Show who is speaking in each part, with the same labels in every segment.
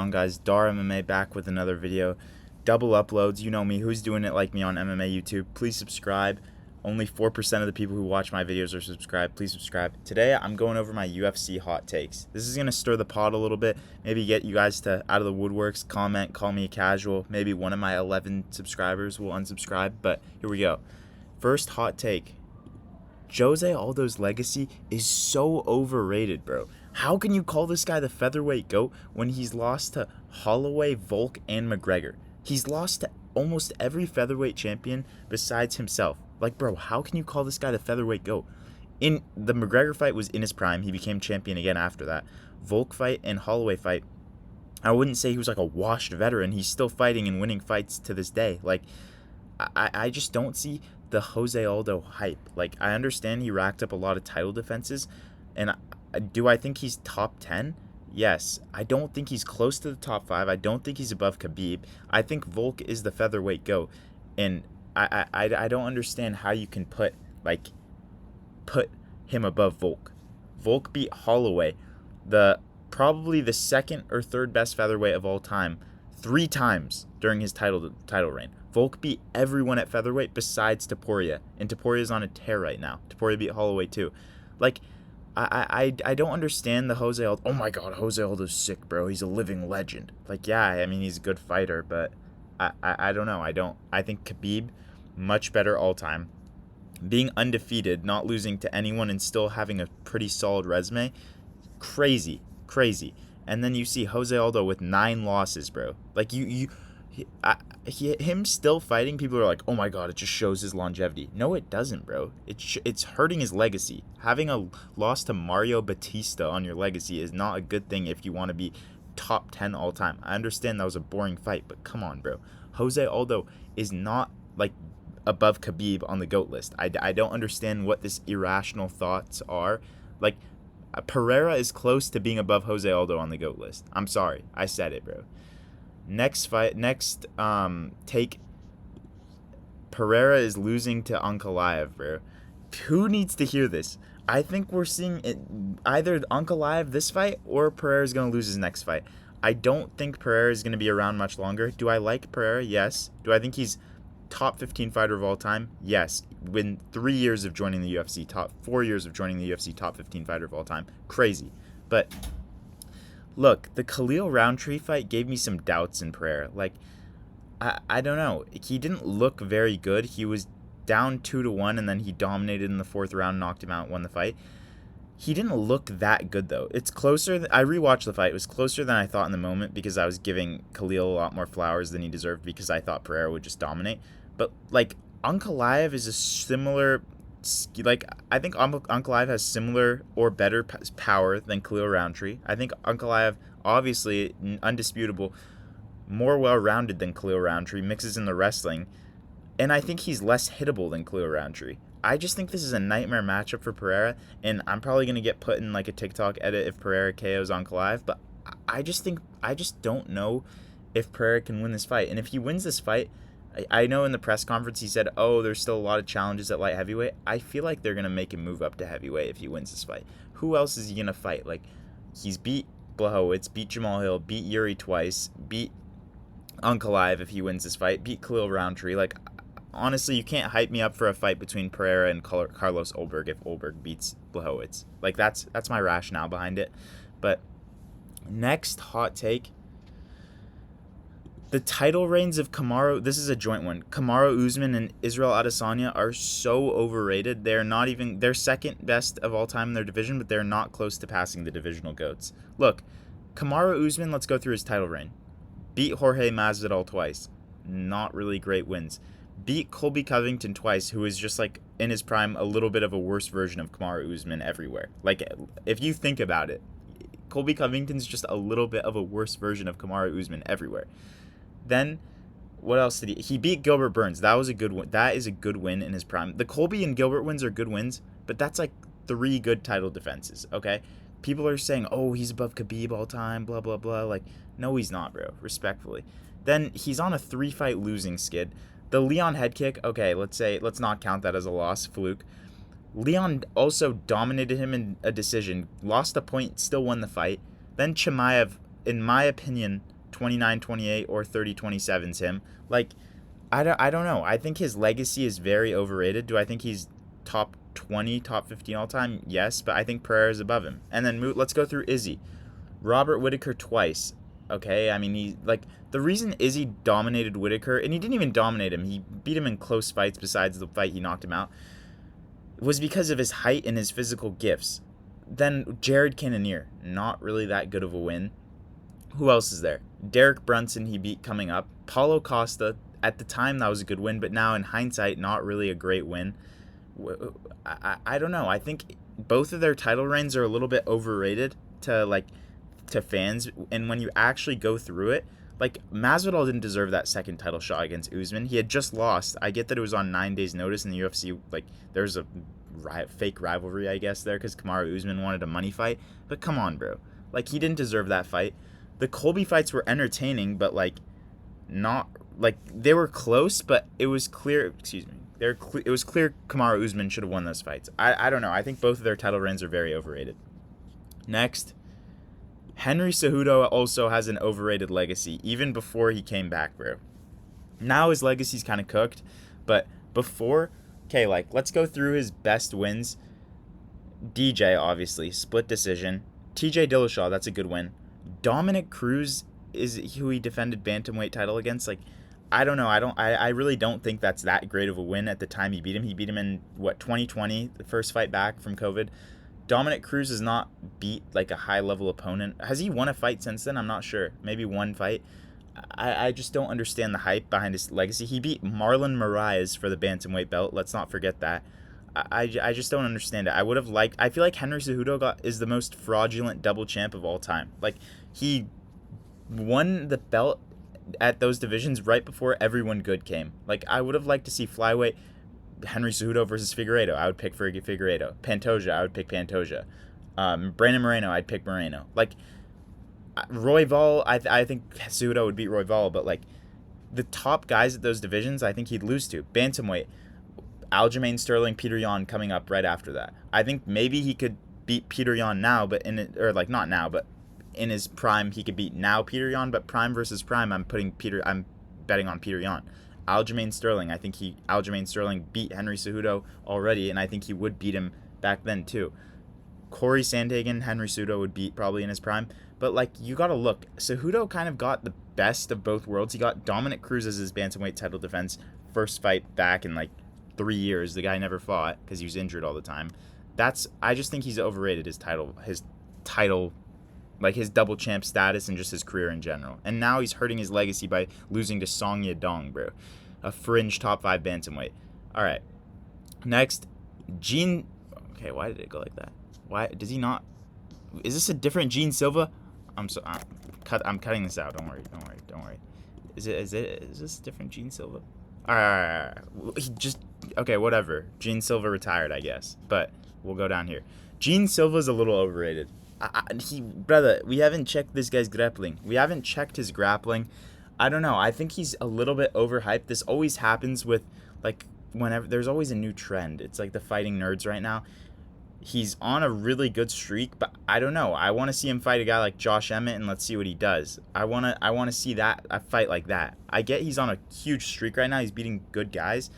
Speaker 1: On, guys, Dar MMA back with another video. Double uploads, you know me. Who's doing it like me on MMA YouTube? Please subscribe. Only 4% of the people who watch my videos are subscribed. Please subscribe. Today I'm going over my UFC hot takes. This is going to stir the pot a little bit, maybe get you guys to out of the woodworks, comment, call me a casual. Maybe one of my 11 subscribers will unsubscribe, but here we go. First hot take. Jose Aldo's legacy is so overrated, bro. How can you call this guy the featherweight GOAT when he's lost to Holloway, Volk, and McGregor? He's lost to almost every featherweight champion besides himself. Like, bro, how can you call this guy the featherweight GOAT? In the McGregor fight was in his prime. He became champion again after that. Volk fight and Holloway fight, I wouldn't say he was like a washed veteran. He's still fighting and winning fights to this day. Like, I just don't see the Jose Aldo hype. Like, I understand he racked up a lot of title defenses, and do I think he's top 10? Yes. I don't think he's close to the top 5. I don't think he's above Khabib. I think Volk is the featherweight GOAT, and I don't understand how you can put him above Volk. Volk beat Holloway, probably the second or third best featherweight of all time, 3 times during his title reign. Volk beat everyone at featherweight besides Topuria, and Topuria's on a tear right now. Topuria beat Holloway too. Like, I don't understand the Jose Aldo. Oh my God, Jose Aldo's sick, bro. He's a living legend. Like, yeah, I mean, he's a good fighter, but I don't know. I think Khabib, much better all time. Being undefeated, not losing to anyone, and still having a pretty solid resume, crazy. And then you see Jose Aldo with 9 losses, bro. Like, him still fighting, people are like, oh my God, it just shows his longevity. No, it doesn't, bro. It's hurting his legacy. Having a loss to Mario Batista on your legacy is not a good thing if you want to be top 10 all time. I understand that was a boring fight, but come on, bro. Jose Aldo is not like above Khabib on the GOAT list. I don't understand what this irrational thoughts are. Like, Pereira is close to being above Jose Aldo on the GOAT list. I'm sorry. I said it, bro. Next take. Pereira is losing to Ankalaev, bro. Who needs to hear this? I think we're seeing it, either Ankalaev this fight or Pereira's going to lose his next fight. I don't think Pereira is going to be around much longer. Do I like Pereira? Yes. Do I think he's top 15 fighter of all time? Yes. Within 3 years of joining the UFC, top 4 years of joining the UFC, top 15 fighter of all time. Crazy. But look, the Khalil Roundtree fight gave me some doubts in Pereira. Like, I don't know. He didn't look very good. He was down 2-1, and then he dominated in the 4th round, knocked him out, won the fight. He didn't look that good, though. It's closer. I rewatched the fight. It was closer than I thought in the moment because I was giving Khalil a lot more flowers than he deserved because I thought Pereira would just dominate. But, like, Ankalaev is a similar... Like, I think Ankalaev has similar or better power than Khalil Roundtree. I think Ankalaev, obviously, undisputable, more well-rounded than Khalil Roundtree, mixes in the wrestling, and I think he's less hittable than Khalil Roundtree. I just think this is a nightmare matchup for Pereira, and I'm probably going to get put in like a TikTok edit if Pereira KOs Ankalaev, but I just don't know if Pereira can win this fight. And if he wins this fight, I know in the press conference he said, oh, there's still a lot of challenges at light heavyweight. I feel like they're going to make him move up to heavyweight if he wins this fight. Who else is he going to fight? Like, he's beat Blachowicz, beat Jamal Hill, beat Yuri twice, beat Ankalaev if he wins this fight, beat Khalil Roundtree. Like, honestly, you can't hype me up for a fight between Pereira and Carlos Ulberg if Ulberg beats Blachowicz. Like, that's my rationale behind it. But next hot take. The title reigns of Kamaru, this is a joint one. Kamaru Usman and Israel Adesanya are so overrated. They're second best of all time in their division, but they're not close to passing the divisional GOATs. Look, Kamaru Usman, let's go through his title reign. Beat Jorge Masvidal twice. Not really great wins. Beat Colby Covington twice, who is just like in his prime a little bit of a worse version of Kamaru Usman everywhere. Like, if you think about it, Colby Covington's just a little bit of a worse version of Kamaru Usman everywhere. Then, what else did he beat Gilbert Burns. That was a good win. That is a good win in his prime. The Colby and Gilbert wins are good wins, but that's like 3 good title defenses, okay? People are saying, oh, he's above Khabib all time, blah, blah, blah. Like, no, he's not, bro, respectfully. Then he's on a 3-fight losing skid. The Leon head kick, okay, let's not count that as a loss, fluke. Leon also dominated him in a decision, lost a point, still won the fight. Then Chimaev, in my opinion, 29-28 or 30-27's him. Like, I don't know. I think his legacy is very overrated. Do I think he's top 20, top 15 all time? Yes, but I think Pereira is above him. And then let's go through Izzy. Robert Whittaker twice. Okay, I mean, the reason Izzy dominated Whittaker, and he didn't even dominate him, he beat him in close fights besides the fight he knocked him out, was because of his height and his physical gifts. Then Jared Cannonier, not really that good of a win. Who else is there? Derek Brunson he beat coming up. Paulo Costa, at the time that was a good win, but now in hindsight, not really a great win. I don't know. I think both of their title reigns are a little bit overrated to fans, and when you actually go through it, like, Masvidal didn't deserve that second title shot against Usman. He had just lost. I get that it was on 9 days' notice in the UFC. Like, there's a fake rivalry, I guess, there because Kamaru Usman wanted a money fight. But come on, bro. Like, he didn't deserve that fight. The Colby fights were entertaining, but, like, not... Like, they were close, but it was clear... Excuse me. It was clear Kamaru Usman should have won those fights. I don't know. I think both of their title reigns are very overrated. Next... Henry Cejudo also has an overrated legacy, even before he came back, bro. Now his legacy's kind of cooked, but before, okay, like, let's go through his best wins. DJ, obviously, split decision. TJ Dillashaw, that's a good win. Dominic Cruz is who he defended bantamweight title against. Like, I don't know. I really don't think that's that great of a win at the time he beat him. He beat him in, 2020, the first fight back from COVID. Dominic Cruz has not beat, like, a high-level opponent. Has he won a fight since then? I'm not sure. Maybe one fight. I just don't understand the hype behind his legacy. He beat Marlon Moraes for the bantamweight belt. Let's not forget that. I just don't understand it. I feel like Henry Cejudo is the most fraudulent double champ of all time. Like, he won the belt at those divisions right before everyone good came. Like, I would have liked to see flyweight Henry Cejudo versus Figueiredo. I would pick Figueiredo. Pantoja, I would pick Pantoja. Brandon Moreno, I'd pick Moreno. Like, Royval, I think Cejudo would beat Royval, but, like, the top guys at those divisions, I think he'd lose to. Bantamweight, Aljamain Sterling, Peter Yan coming up right after that. I think maybe he could beat Peter Yan now, but not now, but in his prime, he could beat now Peter Yan, but prime versus prime, I'm betting on Peter Yan. Aljamain Sterling, I think Aljamain Sterling beat Henry Cejudo already, and I think he would beat him back then too. Corey Sandhagen, Henry Cejudo would beat probably in his prime, but, like, you gotta look. Cejudo kind of got the best of both worlds. He got Dominic Cruz as his bantamweight title defense, first fight back in, like, 3 years. The guy never fought because he was injured all the time. I just think he's overrated, his title, like, his double champ status and just his career in general. And now he's hurting his legacy by losing to Song Yadong, bro. A fringe top 5 bantamweight. All right. Next, Gene... Okay, why did it go like that? Why does he not... Is this a different Gene Silva? I'm cutting this out. Don't worry. Is this a different Gene Silva? All right. Okay, whatever. Gene Silva retired, I guess. But we'll go down here. Gene Silva's a little overrated. Brother, we haven't checked this guy's grappling. We haven't checked his grappling. I don't know. I think he's a little bit overhyped. This always happens with, like, whenever there's always a new trend. It's like the fighting nerds right now. He's on a really good streak, but I don't know. I want to see him fight a guy like Josh Emmett, and let's see what he does. I want to see a fight like that. I get he's on a huge streak right now. He's beating good guys.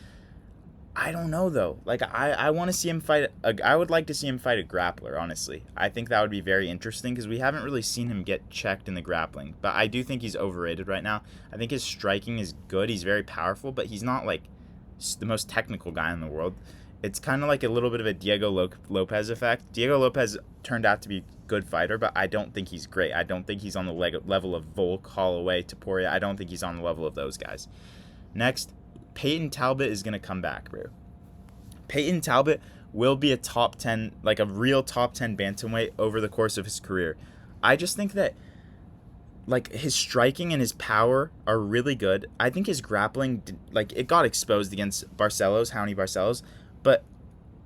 Speaker 1: I don't know, though. Like, I want to see him fight... I would like to see him fight a grappler, honestly. I think that would be very interesting because we haven't really seen him get checked in the grappling. But I do think he's overrated right now. I think his striking is good. He's very powerful, but he's not, like, the most technical guy in the world. It's kind of like a little bit of a Diego Lopez effect. Diego Lopez turned out to be a good fighter, but I don't think he's great. I don't think he's on the level of Volk, Holloway, Topuria. I don't think he's on the level of those guys. Next... Peyton Talbot is going to come back, bro. Peyton Talbot will be a top 10, like a real top 10 bantamweight over the course of his career. I just think that, like, his striking and his power are really good. I think his grappling, like, it got exposed against Howney Barcelos, but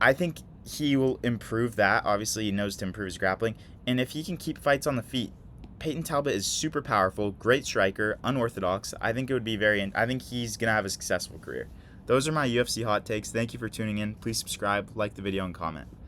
Speaker 1: I think he will improve that. Obviously, he knows to improve his grappling. And if he can keep fights on the feet, Peyton Talbot is super powerful, great striker, unorthodox. I think I think he's going to have a successful career. Those are my UFC hot takes. Thank you for tuning in. Please subscribe, like the video, and comment.